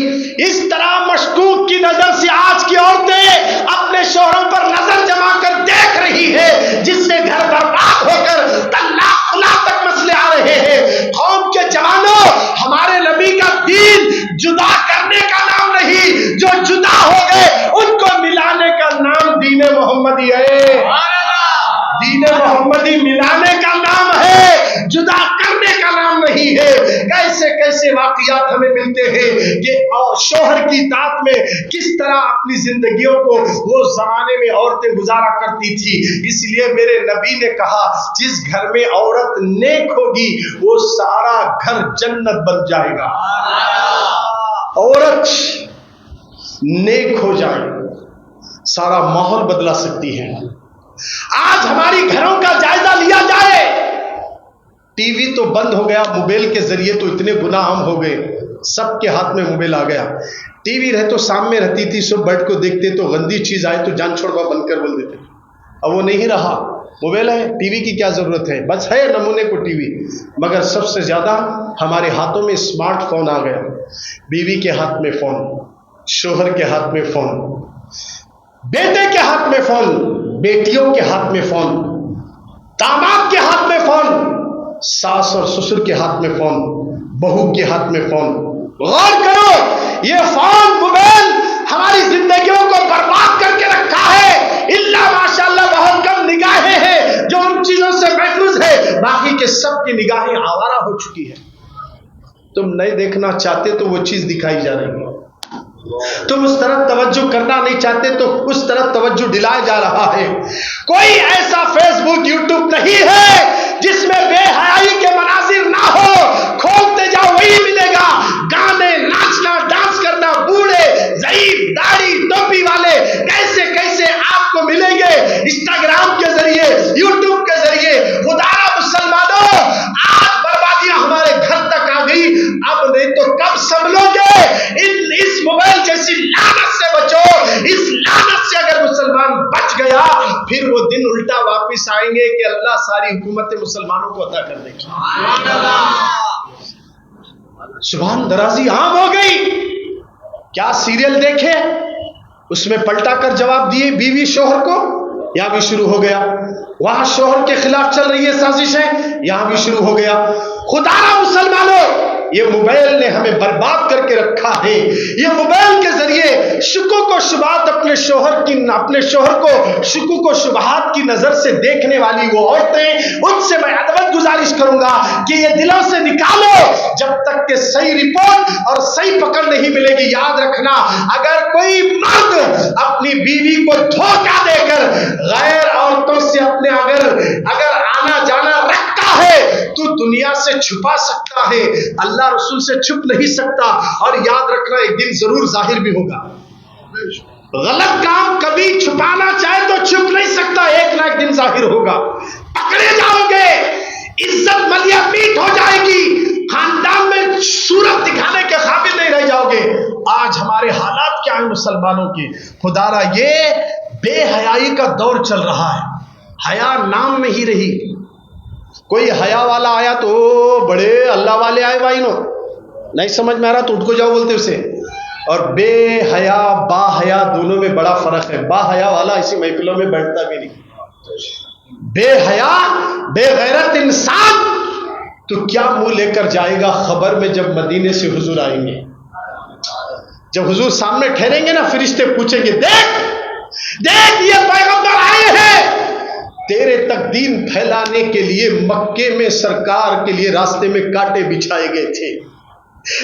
اس طرح مشکوک کی نظر سے آج کی عورتیں اپنے شوہروں پر نظر جما کر دیکھ رہی ہے, جس سے گھر برباد ہو کر طلاق خلاف تک مسئلے آ رہے ہیں. قوم کے جوانوں, ہمارے نبی کا دین جدا کرنے کا نام نہیں, جو جدا ہو گئے ان کو ملانے کا نام دین محمدی ہے. دین محمدی ملانے کا نام ہے, جدا کرنے کا نام نہیں ہے. کیسے کیسے واقعات ہمیں ملتے ہیں کہ شوہر کی اطاعت میں کس طرح اپنی زندگیوں کو وہ زمانے میں عورتیں گزارا کرتی تھی. اس لیے میرے نبی نے کہا جس گھر میں عورت نیک ہوگی وہ سارا گھر جنت بن جائے گا. عورت نیک ہو جائے سارا ماحول بدلا سکتی ہے. آج ہماری گھروں کا جائزہ لیا جائے, ٹی وی تو بند ہو گیا, موبائل کے ذریعے تو اتنے گناہ عام ہو گئے. سب کے ہاتھ میں موبائل آ گیا. ٹی وی رہے تو سامنے رہتی تھی, سب بیٹھ کو دیکھتے, تو گندی چیز آئے تو جان چھوڑوا بند کر بول دیتے. اب وہ نہیں رہا, موبائل ہے, ٹی وی کی کیا ضرورت ہے, بس ہے نمونے کو ٹی وی. مگر سب سے زیادہ ہمارے ہاتھوں میں اسمارٹ فون آ گیا. بیوی کے ہاتھ میں فون, شوہر کے ہاتھ میں فون, بیٹے کے ہاتھ میں فون, بیٹیوں کے ہاتھ میں فون, داماد کے ہاتھ میں فون, ساس اور سسر کے ہاتھ میں فون, بہو کے ہاتھ میں فون. غور کرو, یہ فون موبائل ہماری زندگیوں کو برباد کر کے رکھا ہے. اللہ ماشاءاللہ بہت کم نگاہیں ہیں جو ان چیزوں سے محفوظ ہے, باقی کے سب کی نگاہیں آوارہ ہو چکی ہے. تم نہیں دیکھنا چاہتے تو وہ چیز دکھائی جا رہی ہے, تم اس طرف توجہ کرنا نہیں چاہتے تو اس طرف توجہ دلایا جا رہا ہے. کوئی ایسا فیس بک یوٹیوب نہیں ہے جس میں بے حیائی کے مناظر نہ ہو. کھولتے جاؤ وہی ملے گا, گانے, ناچنا, ڈانس کرنا, بوڑھے, ضعیف, داڑھی, ٹوپی والے, کیسے کیسے آپ کو ملیں گے انسٹاگرام کے ذریعے, یوٹیوب کے ذریعے. خدا را مسلمانوں, آج بربادیاں ہمارے گھر تک آ گئی, اب نہیں تو کب سنبھلو گے. اس موبائل جیسی لعنت سے بچو. اس لعنت سے اگر مسلمان بچ گیا پھر وہ دن الٹا واپس آئیں گے کہ اللہ ساری حکومت مسلمانوں کو عطا کر دے گا. زبان درازی عام ہو گئی. کیا سیریل دیکھے, اس میں پلٹا کر جواب دیے بیوی شوہر کو, یہاں بھی شروع ہو گیا. وہاں شوہر کے خلاف چل رہی ہے سازشیں, یہاں بھی شروع ہو گیا. خدا را مسلمانوں, یہ موبائل نے ہمیں برباد کر کے رکھا ہے. یہ موبائل کے ذریعے شکوک و شبہات اپنے شوہر کو شکوک و شبہات کی نظر سے دیکھنے والی وہ عورتیں, ان سے میں ادب گزارش کروں گا کہ یہ دلوں سے نکالو جب تک کہ صحیح رپورٹ اور صحیح پکڑ نہیں ملے گی. یاد رکھنا, اگر کوئی مرد اپنی بیوی کو دھوکہ دے کر غیر عورتوں سے اپنے اگر آنا جانا رکھتا ہے تو دنیا سے چھپا سکتا ہے, اللہ رسول سے چھپ نہیں سکتا. اور یاد رکھنا, ایک دن ضرور ظاہر بھی ہوگا. غلط کام کبھی چھپانا چاہے تو چھپ نہیں سکتا, ایک نہ ایک دن ظاہر ہوگا. پکڑے جاؤ گے, عزت ملیہ پیٹ ہو جائے گی, خاندان میں صورت دکھانے کے قابل نہیں رہ جاؤ گے. آج ہمارے حالات کیا ہیں مسلمانوں کے؟ خدا را, یہ بے حیائی کا دور چل رہا ہے. حیا نام میں ہی رہی. کوئی حیا والا آیا تو بڑے اللہ والے آئے بھائی نو, نہیں سمجھ میں آ رہا تو اٹھ کو جاؤ بولتے اسے. اور بے حیا با حیا دونوں میں بڑا فرق ہے. با حیا والا ایسی محفلوں میں بیٹھتا بھی نہیں. بے حیا بے غیرت انسان تو کیا منہ لے کر جائے گا خبر میں جب مدینے سے حضور آئیں گے. جب حضور سامنے ٹھہریں گے نا, فرشتے پوچھیں گے, دیکھ یہ پیغمبر آئے ہیں تیرے تک دین پھیلانے کے لیے. مکے میں سرکار کے لیے راستے میں کانٹے بچھائے گئے تھے.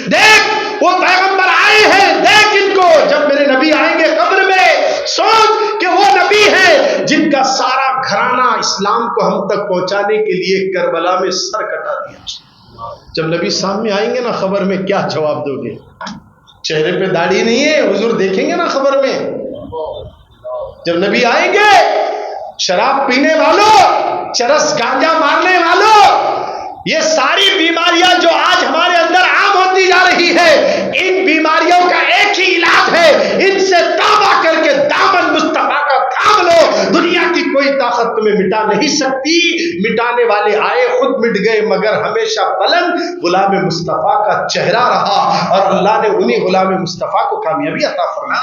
دیکھ وہ پیغمبر آئے ہیں, دیکھ ان کو. جب میرے نبی آئیں گے قبر میں, سوچ کہ وہ نبی ہیں جن کا سارا گھرانہ اسلام کو ہم تک پہنچانے کے لیے کربلا میں سر کٹا دیا. جب نبی سامنے آئیں گے نا خبر میں, کیا جواب دو گے؟ چہرے پہ داڑھی نہیں ہے, حضور دیکھیں گے نا خبر میں. جب نبی آئیں گے, شراب پینے والوں, چرس گانجا مارنے والوں, یہ ساری بیماریاں جو آج ہمارے اندر عام ہوتی جا رہی ہے, ان بیماریوں کا ایک ہی علاج ہے, ان سے توبہ کر کے دامن مصطفیٰ کا تھام لو. دنیا کی کوئی طاقت تمہیں مٹا نہیں سکتی. مٹانے والے آئے, خود مٹ گئے, مگر ہمیشہ بلند غلام مصطفیٰ کا چہرہ رہا, اور اللہ نے انہی غلام مصطفیٰ کو کامیابی عطا فرمائی.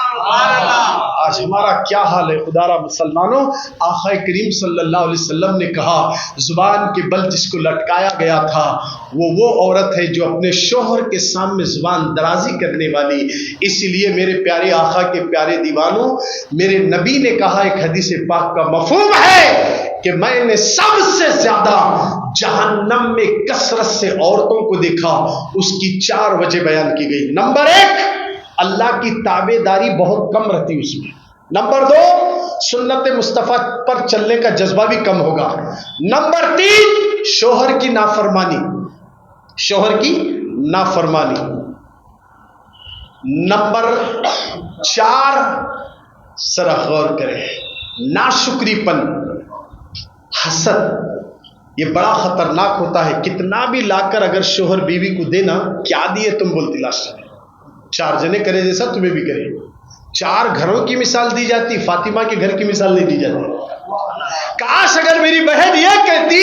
آج ہمارا کیا حال ہے خدا را مسلمانوں. آقا کریم صلی اللہ علیہ وسلم نے کہا, زبان کے بل جس کو لٹکایا گیا تھا وہ عورت ہے جو اپنے شوہر کے سامنے زبان درازی کرنے والی. اسی لیے میرے پیارے آقا کے پیارے دیوانوں, میرے نبی نے کہا, ایک حدیث پاک کا مفہوم ہے کہ میں نے سب سے زیادہ جہنم میں کثرت سے عورتوں کو دیکھا. اس کی 4 وجہ بیان کی گئی. نمبر 1, اللہ کی تابع داری بہت کم رہتی اس میں. نمبر 2, سنت مصطفیٰ پر چلنے کا جذبہ بھی کم ہوگا. نمبر 3, شوہر کی نافرمانی. نمبر 4, ذرا غور کریں, ناشکری پن, حسد, یہ بڑا خطرناک ہوتا ہے. کتنا بھی لا کر اگر شوہر بیوی کو دینا، کیا دیے تم بولتی لاسٹ میں، 4 جنے کرے جیسا تمہیں بھی کرے. 4 گھروں کی مثال دی جاتی، فاطمہ کے گھر کی مثال نہیں دی جاتی. کاش اگر میری بہن یہ کہتی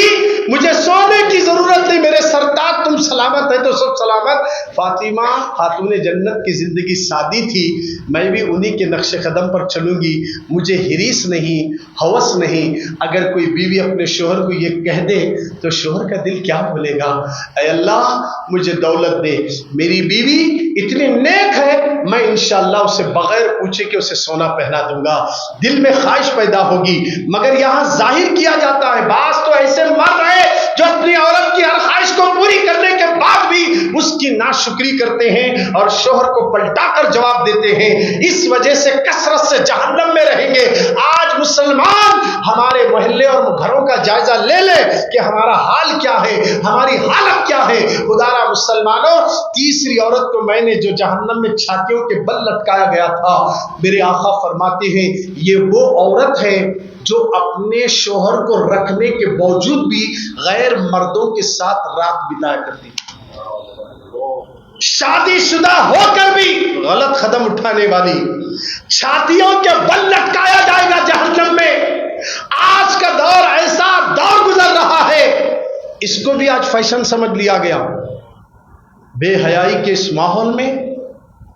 مجھے سونے کی ضرورت نہیں، میرے سرتاج تم سلامت ہے تو سب سلامت. فاطمہ خاتون جنت کی زندگی سادی تھی، میں بھی انہی کے نقش قدم پر چلوں گی. مجھے ہریس نہیں، ہوس نہیں. اگر کوئی بیوی اپنے شوہر کو یہ کہہ دے تو شوہر کا دل کیا بولے گا؟ اے اللہ مجھے دولت دے، میری بیوی اتنی نیک ہے، میں انشاءاللہ اسے بغیر پوچھے کہ اسے سونا پہنا دوں گا. دل میں خواہش پیدا ہوگی. مگر یہاں ظاہر کیا جاتا ہے. بعض تو ایسے مر رہے جو اپنی عورت کی ہر خواہش کو پوری کرنے کے بعد بھی اس کی ناشکری کرتے ہیں اور شوہر کو پلٹا کر جواب دیتے ہیں. اس وجہ سے کثرت سے جہنم میں رہیں گے. آج مسلمان ہمارے محلے اور گھروں کا جائزہ لے لے کہ ہمارا حال کیا ہے، ہماری حالت کیا ہے. خدارا مسلمانوں، تیسری عورت کو میں نے جو جہنم میں چھاتیوں کے بل لٹکایا گیا تھا، میرے آقا فرماتے ہیں یہ وہ عورت ہے جو اپنے شوہر کو رکھنے کے باوجود بھی غیر مردوں کے ساتھ رات بتایا کرتی، شادی شدہ ہو کر بھی غلط قدم اٹھانے والی. چھاتیوں کے بل لٹکایا جائے گا جہنم میں. آج کا دور ایسا دور گزر رہا ہے، اس کو بھی آج فیشن سمجھ لیا گیا. بے حیائی کے اس ماحول میں،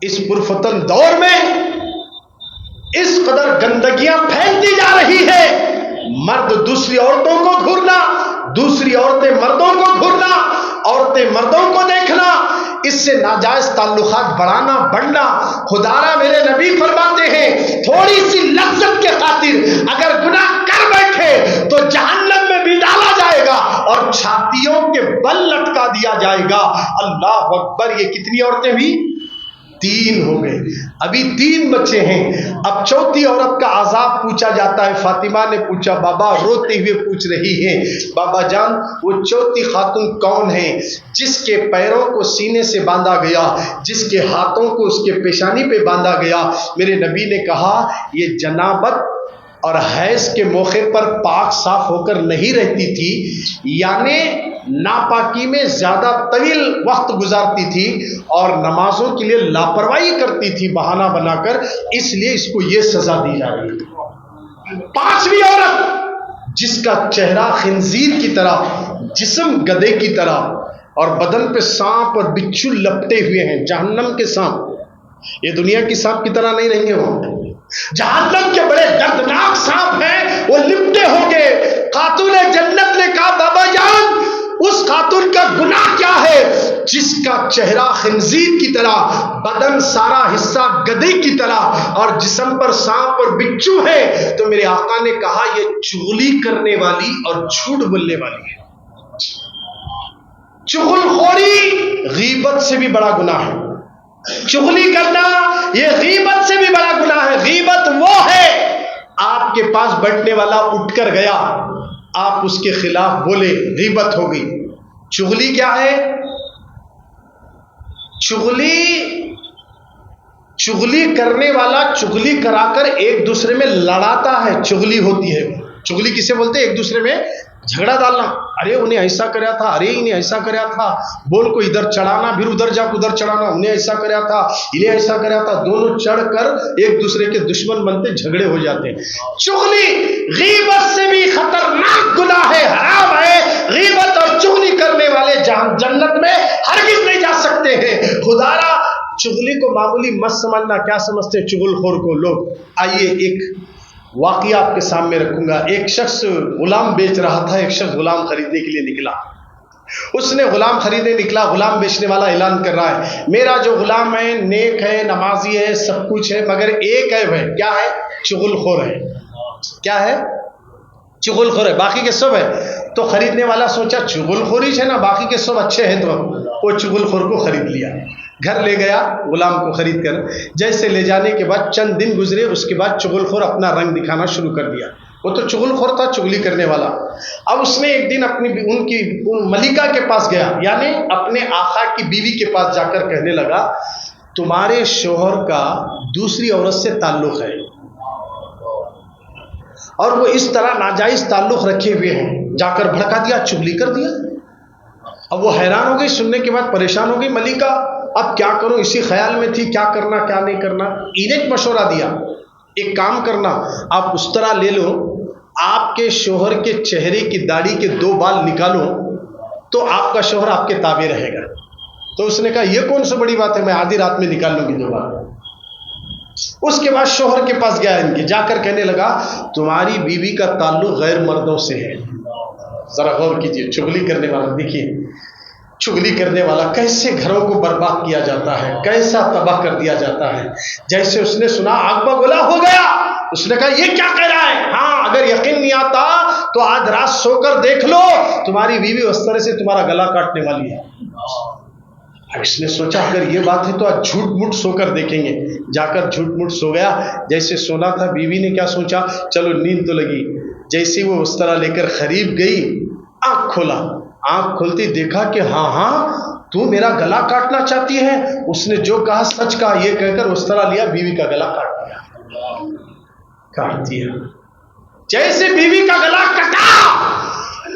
اس پرفتن دور میں اس قدر گندگیاں پھیلتی جا رہی ہے. مرد دوسری عورتوں کو گھورنا، دوسری عورتیں مردوں کو گھورنا، عورتیں مردوں کو دیکھنا، اس سے ناجائز تعلقات بڑھانا بڑھنا. خدارا میرے نبی فرماتے ہیں تھوڑی سی لذت کے خاطر اگر گناہ کر بیٹھے تو جہنم میں بھی ڈالا جائے گا اور چھاتیوں کے بل لٹکا دیا جائے گا. اللہ اکبر. یہ کتنی عورتیں بھی؟ 3 ہو گئے. ابھی 3 بچے ہیں. اب چوتھی عورت کا عذاب پوچھا جاتا ہے. فاطمہ نے پوچھا، بابا روتے ہوئے پوچھ رہی ہیں، بابا جان وہ چوتھی خاتون کون ہے جس کے پیروں کو سینے سے باندھا گیا، جس کے ہاتھوں کو اس کے پیشانی پہ باندھا گیا؟ میرے نبی نے کہا یہ جنابت اور حیض کے موقع پر پاک صاف ہو کر نہیں رہتی تھی، یعنی ناپاکی میں زیادہ طویل وقت گزارتی تھی اور نمازوں کے لیے لاپرواہی کرتی تھی بہانہ بنا کر، اس لیے اس کو یہ سزا دی جا رہی ہے. 5ویں عورت جس کا چہرہ خنزیر کی طرح، جسم گدھے کی طرح اور بدن پہ سانپ اور بچھو لپٹے ہوئے ہیں. جہنم کے سانپ یہ دنیا کی سانپ کی طرح نہیں رہیں گے، وہاں جہنم کے بڑے دردناک سانپ ہیں، وہ لپٹے ہوں گے. خاتون جنت نے کہا بابا جان اس خاتون کا گناہ کیا ہے جس کا چہرہ خنزیر کی طرح، بدن سارا حصہ گدھے کی طرح اور جسم پر سانپ اور بچھو ہے؟ تو میرے آقا نے کہا یہ چغلی کرنے والی اور جھوٹ بولنے والی ہے. چغل خوری غیبت سے بھی بڑا گناہ ہے. چغلی کرنا یہ غیبت سے بھی بڑا گناہ ہے. غیبت وہ ہے آپ کے پاس بیٹھنے والا اٹھ کر گیا، آپ اس کے خلاف بولے، غیبت ہو گئی. چغلی کیا ہے؟ چغلی کرنے والا چغلی کرا کر ایک دوسرے میں لڑاتا ہے، چغلی ہوتی ہے. چغلی کسے بولتے ہیں؟ ایک دوسرے میں جھگڑا ڈالنا. ارے انہیں ایسا کریا تھا، ارے انہیں ایسا کریا تھا، بول کو ادھر چڑھانا، پھر ادھر جا ادھر چڑھانا، انہیں ایسا کریا تھا، انہیں ایسا کریا تھا. دونوں چڑھ کر ایک دوسرے کے دشمن بنتے، جھگڑے ہو جاتے ہیں. چغلی غیبت سے بھی خطرناک گناہ ہے، حرام ہے. غیبت اور چغلی کرنے والے جنت میں ہرگز نہیں جا سکتے ہیں. خدارا چغلی کو معمولی مت سمجھنا. کیا سمجھتے ہیں چغل خور کو لوگ؟ آئیے ایک واقعہ آپ کے سامنے رکھوں گا. ایک شخص غلام بیچ رہا تھا، ایک شخص غلام خریدنے کے لیے نکلا. اس نے غلام خریدنے نکلا، غلام بیچنے والا اعلان کر رہا ہے میرا جو غلام ہے نیک ہے، نمازی ہے، سب کچھ ہے، مگر ایک عیب ہے. کیا ہے؟ چغل خور ہے. کیا ہے؟ چغل خور ہے، باقی کے سب ہے. تو خریدنے والا سوچا چغل خوری ہے نا، باقی کے سب اچھے ہیں، تو وہ چغل خور کو خرید لیا. گھر لے گیا غلام کو خرید کر. جیسے لے جانے کے بعد چند دن گزرے، اس کے بعد چغل خور اپنا رنگ دکھانا شروع کر دیا. وہ تو چغل خور تھا، چغلی کرنے والا. اب اس نے ایک دن ان ملکہ کے پاس گیا، یعنی اپنے آقا کی بیوی کے پاس جا کر کہنے لگا تمہارے شوہر کا دوسری عورت سے تعلق ہے اور وہ اس طرح ناجائز تعلق رکھے ہوئے ہیں. جا کر بھڑکا دیا, چغلی کر دیا. اب وہ حیران ہو گئی, سننے کے بعد پریشان ہو گئی ملکہ, اب کیا کروں, اسی خیال میں تھی کیا کرنا کیا نہیں کرنا. ایک مشورہ دیا, ایک کام کرنا, آپ اس طرح لے لو, آپ کے شوہر کے چہرے کی داڑھی کے 2 بال نکالو تو آپ کا شوہر آپ کے تابع رہے گا. تو اس نے کہا یہ کون سی بڑی بات ہے, میں آدھی رات میں نکال لوں گی 2 بال. اس کے بعد شوہر کے پاس گیا ان کے, جا کر کہنے لگا تمہاری بیوی کا تعلق غیر مردوں سے ہے. ذرا غور کیجیے, چغلی کرنے والا, دیکھیے چغلی کرنے والا کیسے گھروں کو برباد کیا جاتا ہے, کیسا تباہ کر دیا جاتا ہے. جیسے اس نے سنا آگ بگولا ہو گیا, اس نے کہا یہ کیا کہہ رہا ہے, ہاں اگر یقین نہیں آتا تو آج رات سو کر دیکھ لو, تمہاری بیوی اس طرح سے تمہارا گلا کاٹنے والی ہے. اب اس نے سوچا اگر یہ بات ہے تو آج جھوٹ موٹ سو کر دیکھیں گے. جا کر جھوٹ موٹ سو گیا. جیسے سونا تھا, بیوی نے کیا سوچا, چلو نیند تو لگی. جیسے وہ اس طرح لے کر قریب گئی, آنکھ کھولا, آنکھ کھولتی دیکھا کہ ہاں تو میرا گلا کاٹنا چاہتی ہے. اس نے جو کہا سچ کہا, یہ کہہ کر اس طرح لیا, بیوی کا گلا کاٹ دیا. جیسے بیوی کا گلا کٹا,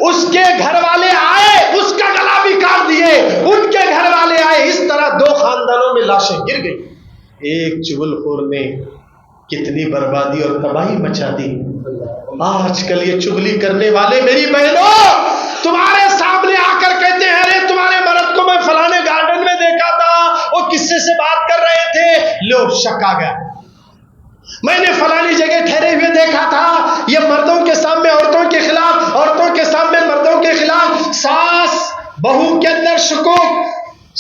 اس کے گھر والے آئے, اس کا گلا بھی کاٹ دیے, ان کے گھر والے آئے. اس طرح 2 خاندانوں میں لاشیں گر گئی. ایک چغل خور نے کتنی بربادی اور تباہی مچا دی. آج کل یہ چغلی کرنے والے میری بہنوں تمہارے سامنے آ کر کہتے ہیں ارے تمہارے مرد کو میں فلانے گارڈن میں دیکھا تھا, وہ کس سے بات کر رہے تھے, لو شک آ گیا. میں نے فلانی جگہ ٹھہرے ہوئے دیکھا تھا. یہ مردوں کے سامنے عورتوں کے خلاف, عورتوں کے سامنے مردوں کے خلاف, ساس بہو کے اندر شکوک,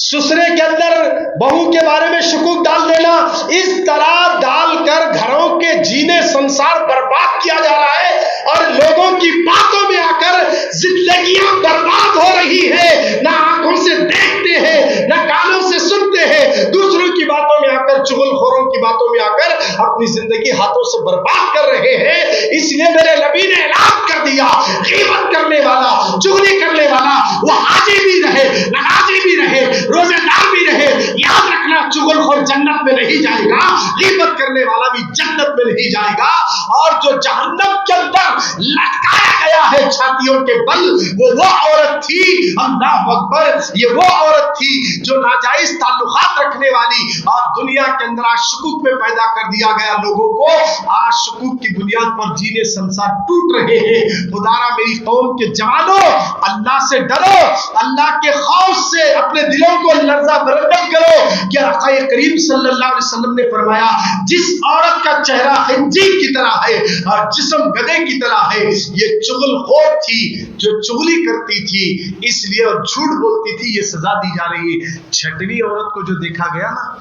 سسرے کے اندر بہو کے بارے میں شکوک ڈال دینا, اس طرح ڈال کر گھروں کے جینے سنسار برباد کیا جا رہا ہے. اور لوگوں کی باتوں میں آ کر زندگیاں برباد ہو رہی ہے. نہ آنکھوں سے دیکھتے ہیں, نہ کانوں سے سنتے ہیں, دوسروں کی باتوں میں آ کر, چغل خوروں کی باتوں میں آ کر اپنی زندگی ہاتھوں سے برباد کر رہے ہیں. اس لیے میرے نبی نے اعلان کر دیا, غیبت کرنے والا, چغلی کرنے والا, وہ حاجی بھی رہے, نمازی بھی رہے, روزے دار بھی رہے, یاد رکھنا چغل خور جنت میں نہیں جائے گا, غیبت کرنے والا بھی جنت میں نہیں جائے گا. اور جو جہنم کے اندر لٹکایا گیا ہے چھاتیوں کے بل, وہ عورت تھی, اللہ اکبر, یہ وہ عورت تھی جو ناجائز تعلقات رکھنے والی, اور دنیا کے اندر آج شکوک میں پیدا کر دیا گیا لوگوں کو. آج شکوک کی بنیاد پر جینے سنسار ٹوٹ رہے ہیں. خدارا میری قوم کے جوانوں, اللہ سے ڈرو, اللہ کے خوف سے اپنے دلوں کو لرزہ برہم کرو. کہ آقا کریم صلی اللہ علیہ وسلم نے فرمایا جس عورت کا چہرہ خنزیر کی طرح ہے اور جسم گدھے کی طرح ہے, یہ چغل خور تھی جو چغلی کرتی تھی, اس لیے اور جھوٹ بولتی تھی, یہ سزا دی جا رہی ہے. چھٹویں عورت کو جو دیکھا گیا نا,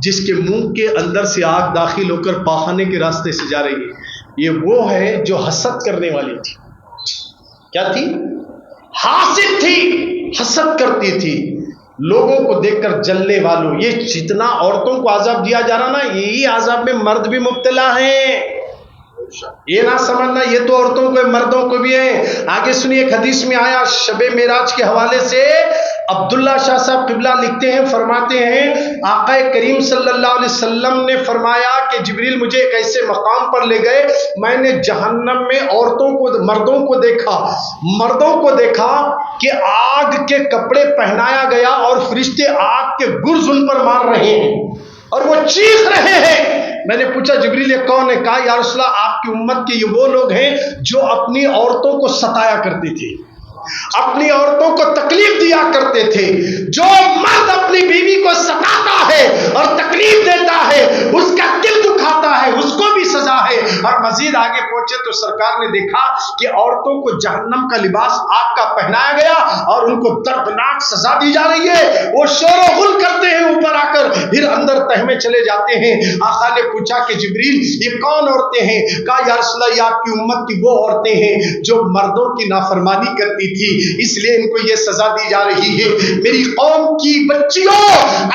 جس کے منہ کے اندر سے آگ داخل ہو کر پاخانے کے راستے سے جا رہی ہے, یہ وہ ہے جو حسد کرنے والی تھی. کیا تھی؟ حاسد تھی, حسد کرتی تھی, لوگوں کو دیکھ کر جلنے والوں. یہ جتنا عورتوں کو عذاب دیا جا رہا نا, یہی عذاب میں مرد بھی مبتلا ہیں. یہ نہ سمجھنا یہ تو عورتوں کو مردوں کو بھی ہے. آگے سنیے, ایک حدیث میں آیا شب معراج کے حوالے سے, عبداللہ شاہ صاحب قبلہ لکھتے ہیں, فرماتے ہیں آقا کریم صلی اللہ علیہ وسلم نے فرمایا کہ جبریل مجھے ایک ایسے مقام پر لے گئے, میں نے جہنم میں عورتوں کو, مردوں کو دیکھا کہ آگ کے کپڑے پہنایا گیا اور فرشتے آگ کے گرز ان پر مار رہے ہیں اور وہ چیخ رہے ہیں. میں نے پوچھا جبریل یہ کون ہے؟ کہا یا رسول اللہ آپ کی امت کے یہ وہ لوگ ہیں جو اپنی عورتوں کو ستایا کرتی تھی, اپنی عورتوں کو تکلیف دیا کرتے تھے. جو مرد اپنی بیوی کو ستاتا ہے اور تکلیف دیتا ہے, اس کا دل دکھاتا ہے, اس کو بھی سزا ہے. اور مزید آگے پہنچے تو سرکار نے دیکھا کہ عورتوں کو جہنم کا لباس آگ کا پہنایا گیا اور ان کو دردناک سزا دی جا رہی ہے. وہ شور و غل کرتے ہیں اوپر آ کر, پھر اندر تہ میں چلے جاتے ہیں. آقا نے پوچھا کہ جبریل یہ کون عورتیں ہیں؟ کہا یا رسول اللہ یہ آپ کی امت کی وہ عورتیں ہیں جو مردوں کی نافرمانی کرتی تھی, اس لیے ان کو یہ سزا دی جا رہی ہے. میری قوم کی بچیوں,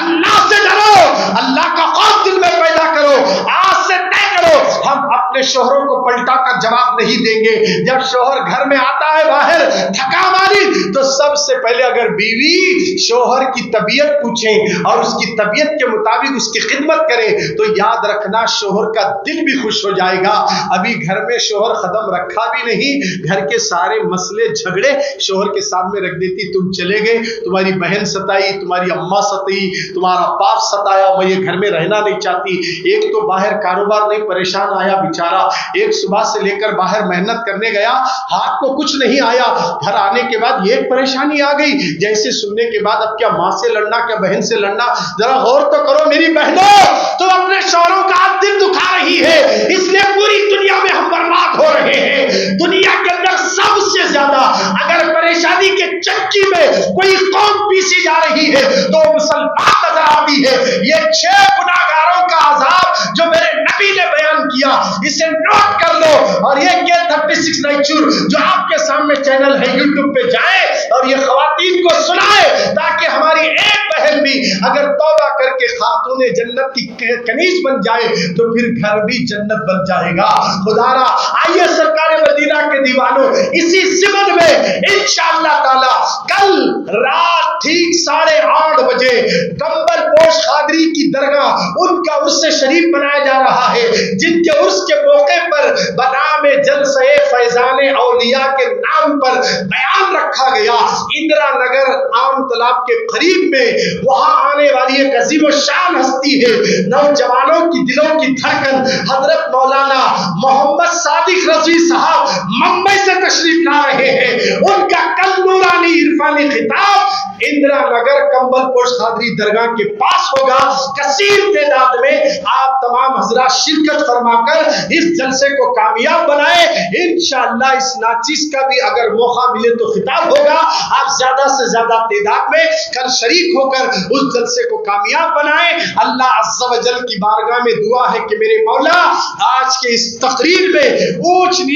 اللہ سے ڈرو, اللہ کا خوف دل میں پیدا کرو, آج سے طے کرو ہم اپنے اپنے شوہروں کو پلٹا کر جواب نہیں دیں گے. جب شوہر گھر میں آتا ہے باہر تھکا ماری تو سب سے پہلے اگر بیوی شوہر کی طبیعت پوچھیں اور اس کی طبیعت کے مطابق اس کی خدمت کرے تو یاد رکھنا شوہر کا دل بھی خوش ہو جائے گا. ابھی گھر میں شوہر قدم رکھا بھی نہیں, گھر کے سارے مسئلے جھگڑے شوہر کے سامنے رکھ دیتی, تم چلے گئے, تمہاری بہن ستائی, تمہاری اماں ستائی, تمہارا باپ ستایا, میں یہ گھر میں رہنا نہیں چاہتی. ایک تو باہر کاروبار نہیں, پریشان آیا بیچارہ, ایک صبح سے لے کر باہر محنت کرنے گیا, ہاتھ کو کچھ نہیں آیا, گھر آنے کے بعد یہ ایک پریشانی آ گئی. جیسے سننے کے بعد اب کیا ماں سے لڑنا, کیا بہن سے لڑنا. ذرا غور تو کرو میری بہنوں, تم اپنے شوہروں کا دل دکھا رہی ہے, اس لیے پوری دنیا میں ہم برباد ہو رہے ہیں. دنیا کے اندر سب سے زیادہ اگر پریشانی کے چکی میں کوئی قوم پیسی جا رہی ہے تو مسلمان نظر آتی ہے. یہ 6 گناہگاروں کا عذاب جو میرے نبی نے بیان کیا, اسے نوٹ کر لو. اور یہ K36 نیچر جو آپ کے سامنے چینل ہے, یوٹیوب پہ جائے اور یہ خواتین کو سنائے تاکہ ہماری ایک بہن بھی اگر توبہ کر کے خاتون جنت کی کنیز بن جائے تو پھر گھر بھی جنت بن جائے گا. خدا را آئیے سرکار مدینہ کے دیوانوں, اسی ضمن میں انشاءاللہ تعالی کل رات ٹھیک 8:30 بجے کمبل پوش قادری کی درگاہ ان کا عرس شریف منایا جا رہا ہے, جن کے عرس کے موقع پر بنام جلسہ فیضان اولیاء کے نام پر بیان رکھا گیا. اندرا نگر عام تالاب کے قریب میں وہاں آنے والی ایک عظیم الشان ہستی ہے, نوجوانوں کی دلوں کی دھڑکن حضرت مولانا محمد صادق رضوی صاحب ممبئی سے تشریف لا رہے ہیں. ان کا کل نورانی عرفانی خطاب اندرا نگر کمبل پوش قادری درگاہ کے پاس ہوگا. کثیر تعداد میں آپ تمام حضرات شرکت فرما کر اس جلسے کو کامیاب بنائیں. انشاءاللہ اس ناچیز کا بھی اگر موقع ملے تو خطاب ہوگا. آپ زیادہ سے زیادہ تعداد میں کل شریک ہو کر اس جلسے کو کامیاب بنائیں. اللہ عز و جل کی بارگاہ میں دعا ہے کہ میرے مولا آج کے اس تقریر میں اونچ نیچ